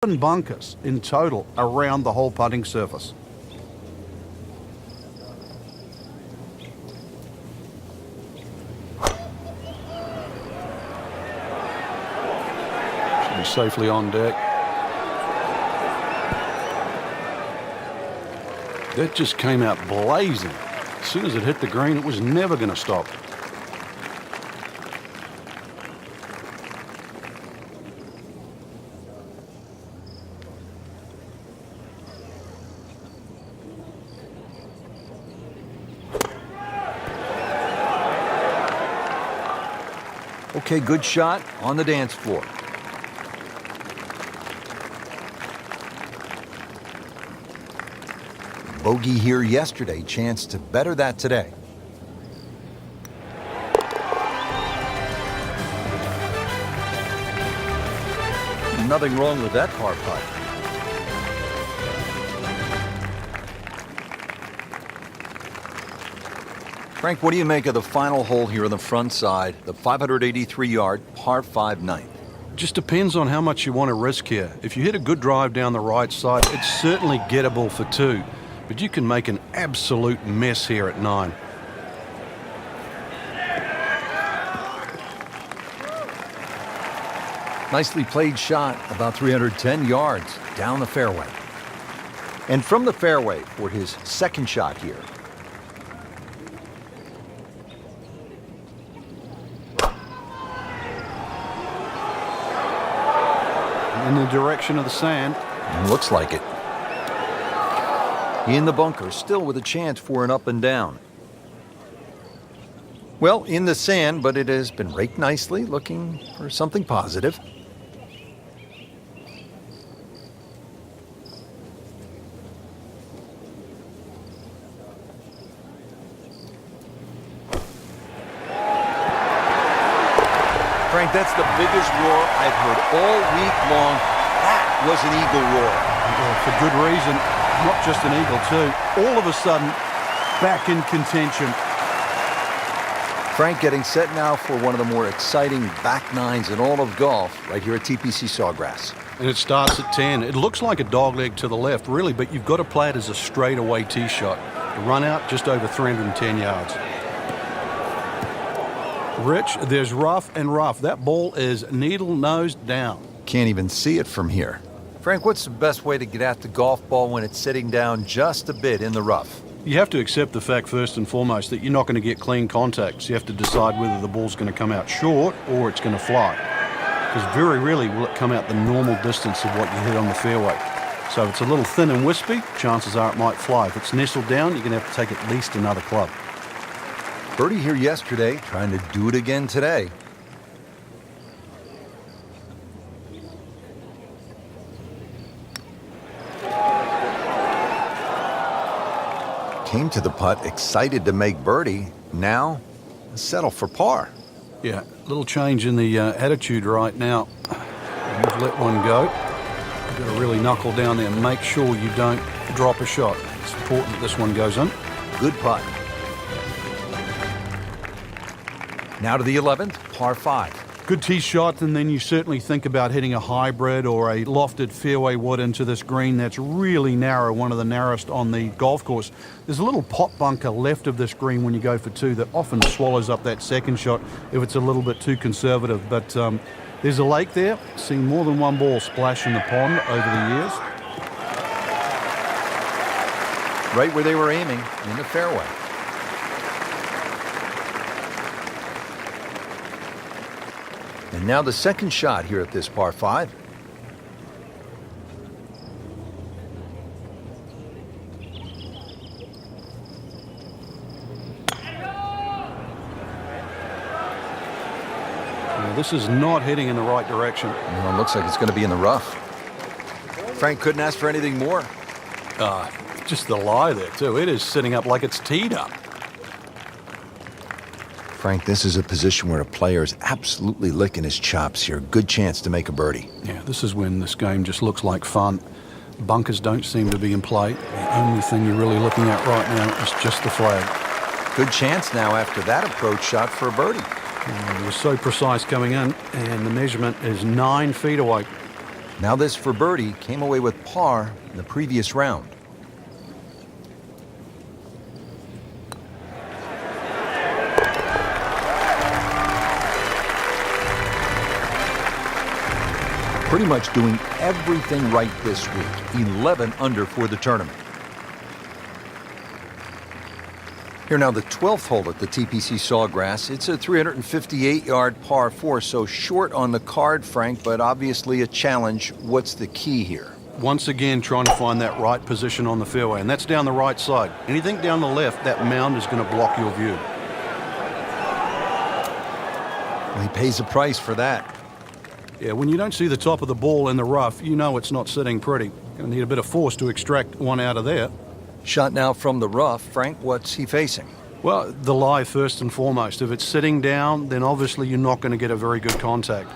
7 bunkers in total around the whole putting surface. Should be safely on deck. That just came out blazing. As soon as it hit the green, it was never going to stop. Okay, good shot on the dance floor. Bogey here yesterday, chance to better that today. Nothing wrong with that par putt. Frank, what do you make of the final hole here on the front side, the 583-yard par 5 ninth? Just depends on how much you want to risk here. If you hit a good drive down the right side, it's certainly gettable for 2, but you can make an absolute mess here at 9. Nicely played shot, about 310 yards down the fairway. And from the fairway for his second shot here. In the direction of the sand. Looks like it. In the bunker, still with a chance for an up and down. Well, in the sand, but it has been raked nicely, looking for something positive. Frank, that's the biggest roar I've heard all week long. That was an eagle roar. Yeah, for good reason. Not just an eagle, too. All of a sudden, back in contention. Frank getting set now for one of the more exciting back nines in all of golf right here at TPC Sawgrass. And it starts at 10. It looks like a dogleg to the left, really, but you've got to play it as a straightaway tee shot. The run out just over 310 yards. Rich, there's rough and rough. That ball is needle nose down. Can't even see it from here. Frank, what's the best way to get at the golf ball when it's sitting down just a bit in the rough? You have to accept the fact first and foremost that you're not going to get clean contacts. You have to decide whether the ball's going to come out short or it's going to fly. Because very rarely will it come out the normal distance of what you hit on the fairway. So if it's a little thin and wispy, chances are it might fly. If it's nestled down, you're going to have to take at least another club. Birdie here yesterday, trying to do it again today. Came to the putt, excited to make birdie. Now, settle for par. Yeah, a little change in the attitude right now. You've let one go. You've got to really knuckle down there and make sure you don't drop a shot. It's important that this one goes in. Good putt. Now to the 11th, par 5. Good tee shot, and then you certainly think about hitting a hybrid or a lofted fairway wood into this green that's really narrow, one of the narrowest on the golf course. There's a little pop bunker left of this green when you go for 2 that often swallows up that second shot if it's a little bit too conservative. But there's a lake there. Seen more than one ball splash in the pond over the years. Right where they were aiming, in the fairway. And now the second shot here at this par 5. Now, this is not heading in the right direction. Well, it looks like it's going to be in the rough. Frank couldn't ask for anything more. Just the lie there, too. It is sitting up like it's teed up. Frank, this is a position where a player is absolutely licking his chops here. Good chance to make a birdie. Yeah, this is when this game just looks like fun. Bunkers don't seem to be in play. The only thing you're really looking at right now is just the flag. Good chance now after that approach shot for a birdie. It was so precise coming in, and the measurement is 9 feet away. Now this for birdie came away with par in the previous round. Pretty much doing everything right this week. 11 under for the tournament. Here now, the 12th hole at the TPC Sawgrass. It's a 358-yard par 4, so short on the card, Frank, but obviously a challenge. What's the key here? Once again, trying to find that right position on the fairway, and that's down the right side. Anything down the left, that mound is going to block your view. Well, he pays a price for that. Yeah, when you don't see the top of the ball in the rough, you know it's not sitting pretty. Going to need a bit of force to extract one out of there. Shot now from the rough. Frank, what's he facing? Well, the lie first and foremost. If it's sitting down, then obviously you're not going to get a very good contact.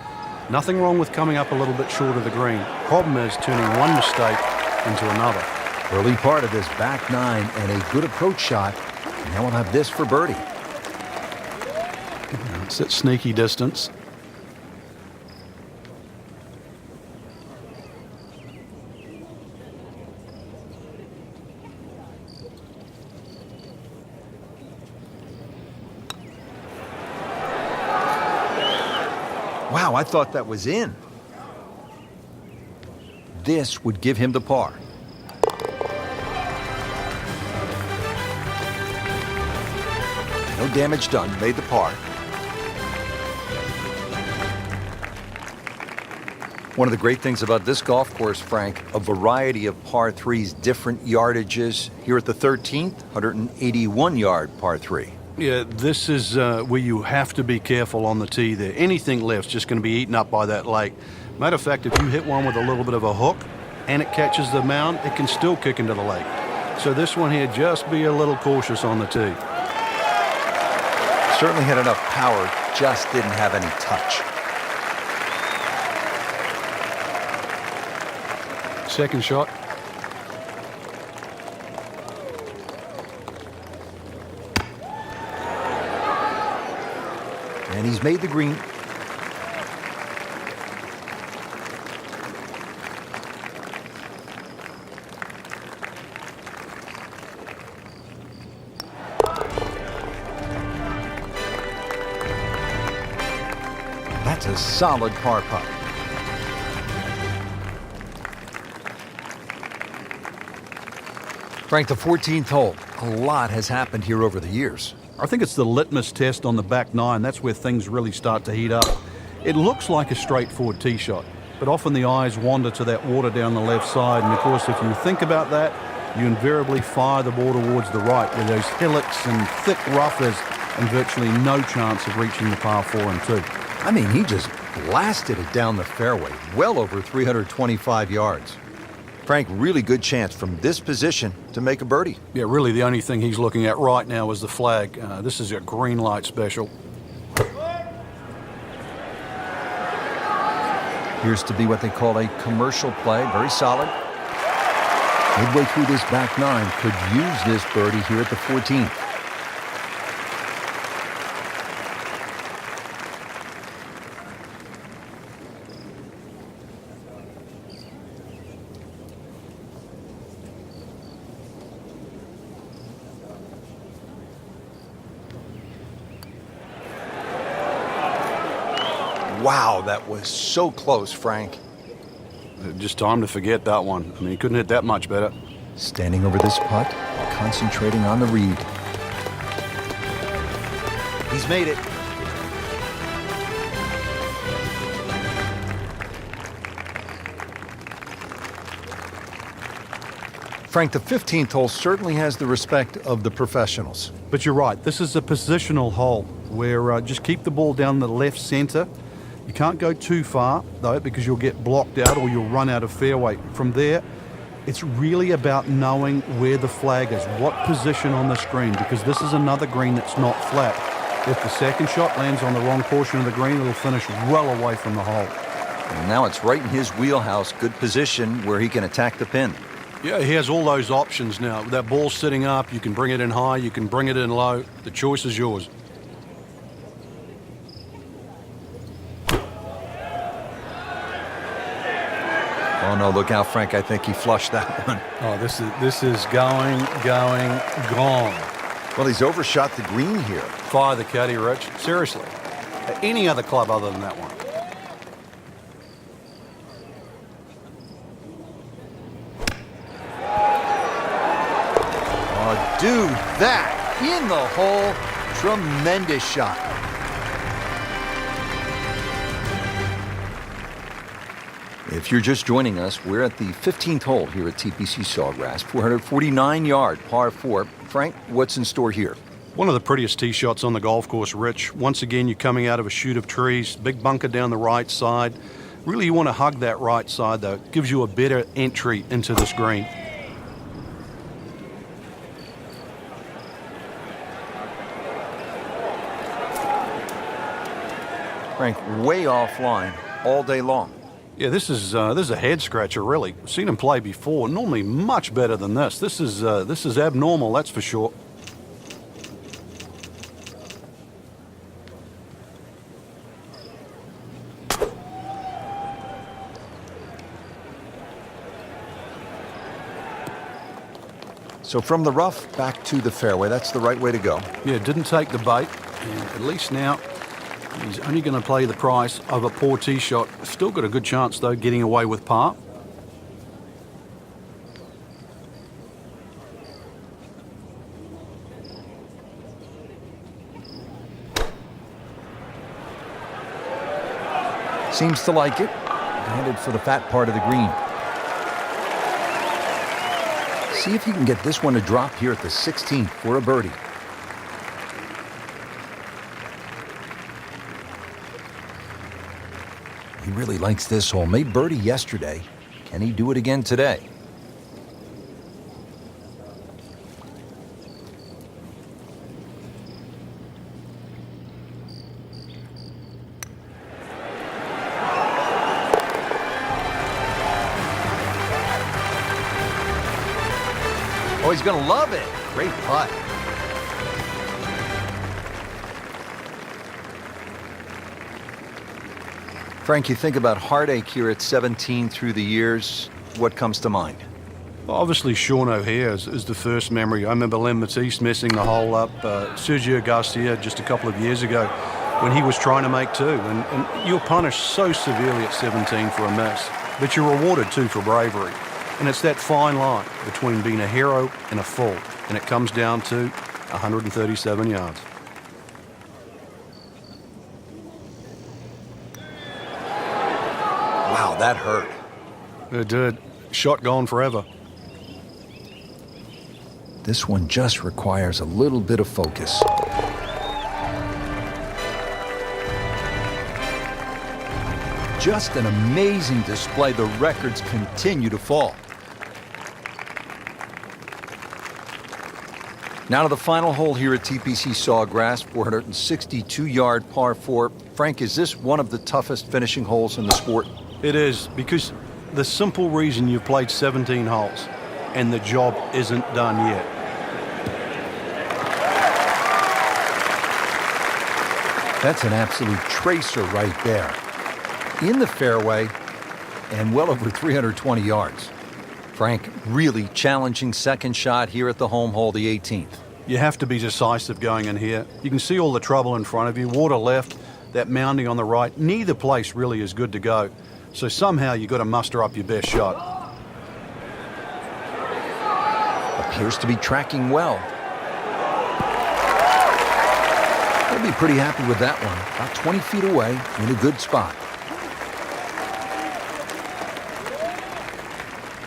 Nothing wrong with coming up a little bit short of the green. Problem is turning one mistake into another. Early part of this back nine and a good approach shot. Now we'll have this for birdie. It's at sneaky distance. Wow, I thought that was in. This would give him the par. No damage done, made the par. One of the great things about this golf course, Frank, a variety of par 3s, different yardages. Here at the 13th, 181-yard par 3. Yeah, this is where you have to be careful on the tee there. Anything left's just going to be eaten up by that lake. Matter of fact, if you hit one with a little bit of a hook and it catches the mound, it can still kick into the lake. So this one here, just be a little cautious on the tee. Certainly had enough power, just didn't have any touch. Second shot. And he's made the green. That's a solid par putt. Frank, the 14th hole. A lot has happened here over the years. I think it's the litmus test on the back nine. That's where things really start to heat up. It looks like a straightforward tee shot, but often the eyes wander to that water down the left side. And of course, if you think about that, you invariably fire the ball towards the right, where those hillocks and thick rough is, and virtually no chance of reaching the par 4 and 2. I mean, he just blasted it down the fairway, well over 325 yards. Frank, really good chance from this position to make a birdie. Yeah, really the only thing he's looking at right now is the flag. This is a green light special. Appears to be what they call a commercial play, very solid. Midway through this back nine, could use this birdie here at the 14th. Wow, that was so close, Frank. Just time to forget that one. I mean, he couldn't hit that much better. Standing over this putt, concentrating on the read. He's made it. Frank, the 15th hole certainly has the respect of the professionals. But you're right, this is a positional hole where just keep the ball down the left center. You can't go too far, though, because you'll get blocked out or you'll run out of fairway. From there, it's really about knowing where the flag is, what position on the screen, because this is another green that's not flat. If the second shot lands on the wrong portion of the green, it'll finish well away from the hole. And now it's right in his wheelhouse, good position where he can attack the pin. Yeah, he has all those options now. That ball's sitting up, you can bring it in high, you can bring it in low. The choice is yours. Oh, no, look out, Frank. I think he flushed that one. Oh, this is going, gone. Well, he's overshot the green here. Fire the caddy, Rich. Seriously. Any other club other than that one. Oh, dude, that in the hole. Tremendous shot. If you're just joining us, we're at the 15th hole here at TPC Sawgrass, 449-yard par 4. Frank, what's in store here? One of the prettiest tee shots on the golf course, Rich. Once again, you're coming out of a chute of trees, big bunker down the right side. Really, you want to hug that right side, though. It gives you a better entry into this green. Frank, way offline all day long. Yeah, this is a head scratcher, really. I've seen him play before. Normally, much better than this. This is abnormal, that's for sure. So from the rough back to the fairway, that's the right way to go. Yeah, didn't take the bait, and at least now he's only going to play the price of a poor tee shot. Still got a good chance, though, getting away with par. Seems to like it. Headed for the fat part of the green. See if you can get this one to drop here at the 16th for a birdie. He really likes this hole. Made birdie yesterday. Can he do it again today? Oh, he's going to love it. Great putt. Frank, you think about heartache here at 17 through the years. What comes to mind? Obviously, Sean O'Hare is the first memory. I remember Len Matisse messing the hole up. Sergio Garcia just a couple of years ago when he was trying to make two. And you're punished so severely at 17 for a miss, but you're rewarded too for bravery. And it's that fine line between being a hero and a fool. And it comes down to 137 yards. Wow, that hurt. It did. Shot gone forever. This one just requires a little bit of focus. Just an amazing display. The records continue to fall. Now to the final hole here at TPC Sawgrass, 462-yard par 4. Frank, is this one of the toughest finishing holes in the sport? It is, because the simple reason you've played 17 holes and the job isn't done yet. That's an absolute tracer right there. In the fairway and well over 320 yards. Frank, really challenging second shot here at the home hole, the 18th. You have to be decisive going in here. You can see all the trouble in front of you. Water left, that mounding on the right. Neither place really is good to go. So somehow you've got to muster up your best shot. Appears to be tracking well. He'll be pretty happy with that one. About 20 feet away in a good spot.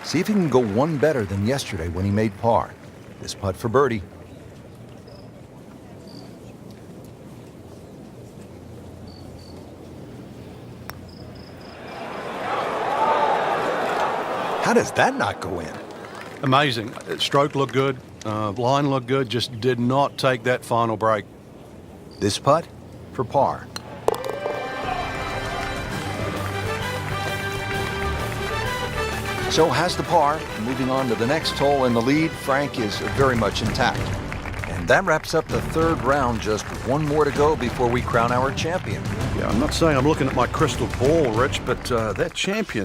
See if he can go one better than yesterday when he made par. This putt for birdie. How does that not go in? Amazing. Stroke looked good. Line looked good. Just did not take that final break. This putt for par. So has the par. Moving on to the next hole in the lead, Frank is very much intact. And that wraps up the third round. Just one more to go before we crown our champion. Yeah, I'm not saying I'm looking at my crystal ball, Rich, but that champion